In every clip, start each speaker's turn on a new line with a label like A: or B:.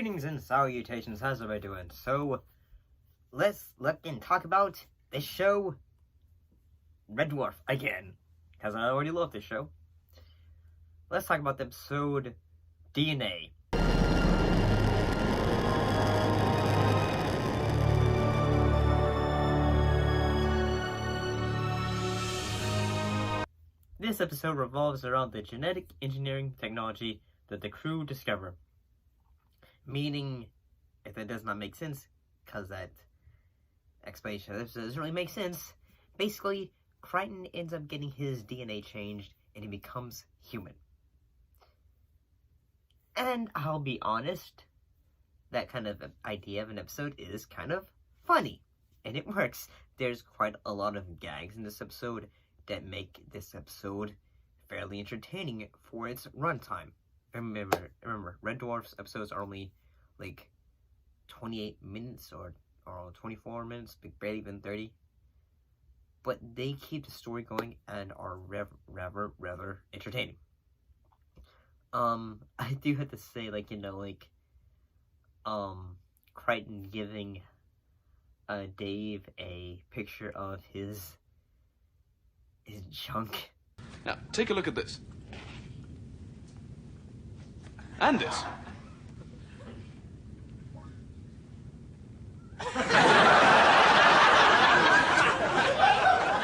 A: Greetings and salutations, how's everybody doing? So, let's look and talk about this show, Red Dwarf, again. Because I already love this show. Let's talk about the episode, DNA. This episode revolves around the genetic engineering technology that the crew discover. Meaning, if that does not make sense, because that explanation doesn't really make sense, basically, Kryten ends up getting his DNA changed and he becomes human. And I'll be honest, that kind of idea of an episode is kind of funny. And it works. There's quite a lot of gags in this episode that make this episode fairly entertaining for its runtime. Remember, Red Dwarf's episodes are only like 28 minutes or 24 minutes, barely even 30. But they keep the story going and are rather entertaining. I do have to say, Kryten giving Dave a picture of his junk.
B: Now, take a look at this. And this.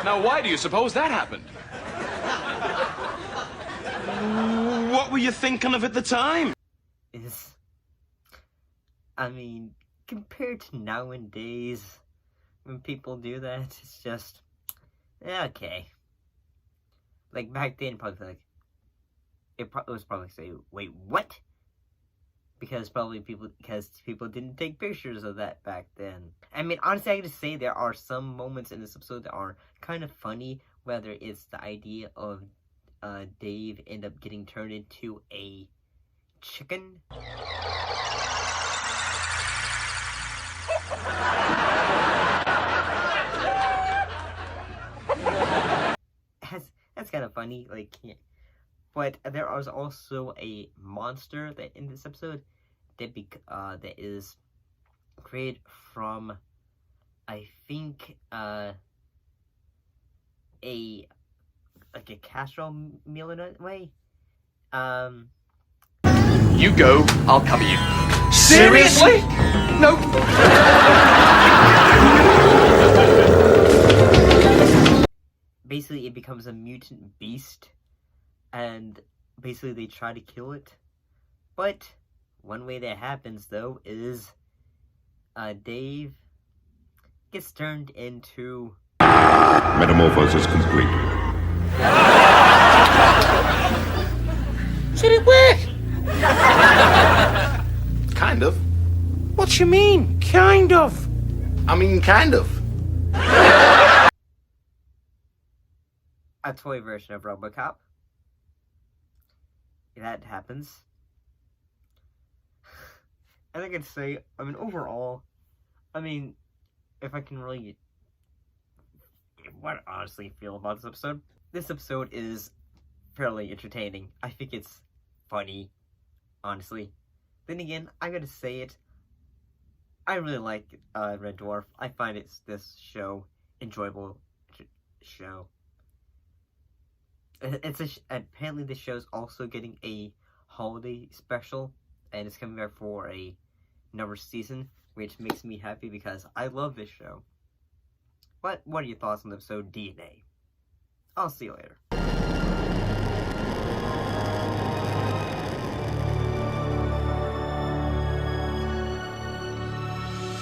B: Now, why do you suppose that happened? What were you thinking of at the time?
A: Compared to nowadays, when people do that, it's just, okay. Like, back then, probably, it was probably say, wait, what? Because people didn't take pictures of that back then. Honestly, I gotta say, there are some moments in this episode that are kind of funny, whether it's the idea of Dave end up getting turned into a chicken. That's kind of funny, but there was also a monster that in this episode that is created from, I think, a casserole meal in a way.
B: You go, I'll cover you. Seriously? Nope.
A: Basically, it becomes a mutant beast, and basically they try to kill it. But one way that happens, though, is Dave gets turned into...
C: Metamorphosis complete.
D: Did it work?
B: Kind of.
D: What you mean, kind of?
B: I mean, kind of.
A: A toy version of RoboCop. That happens. And I could say, overall, if I can really what I honestly feel about this episode is fairly entertaining. I think it's funny, honestly. Then again, I gotta say it, I really like Red Dwarf. I find this show enjoyable show. Apparently this show's also getting a holiday special, and it's coming back for another season, which makes me happy because I love this show. But what are your thoughts on the episode DNA? I'll see you later.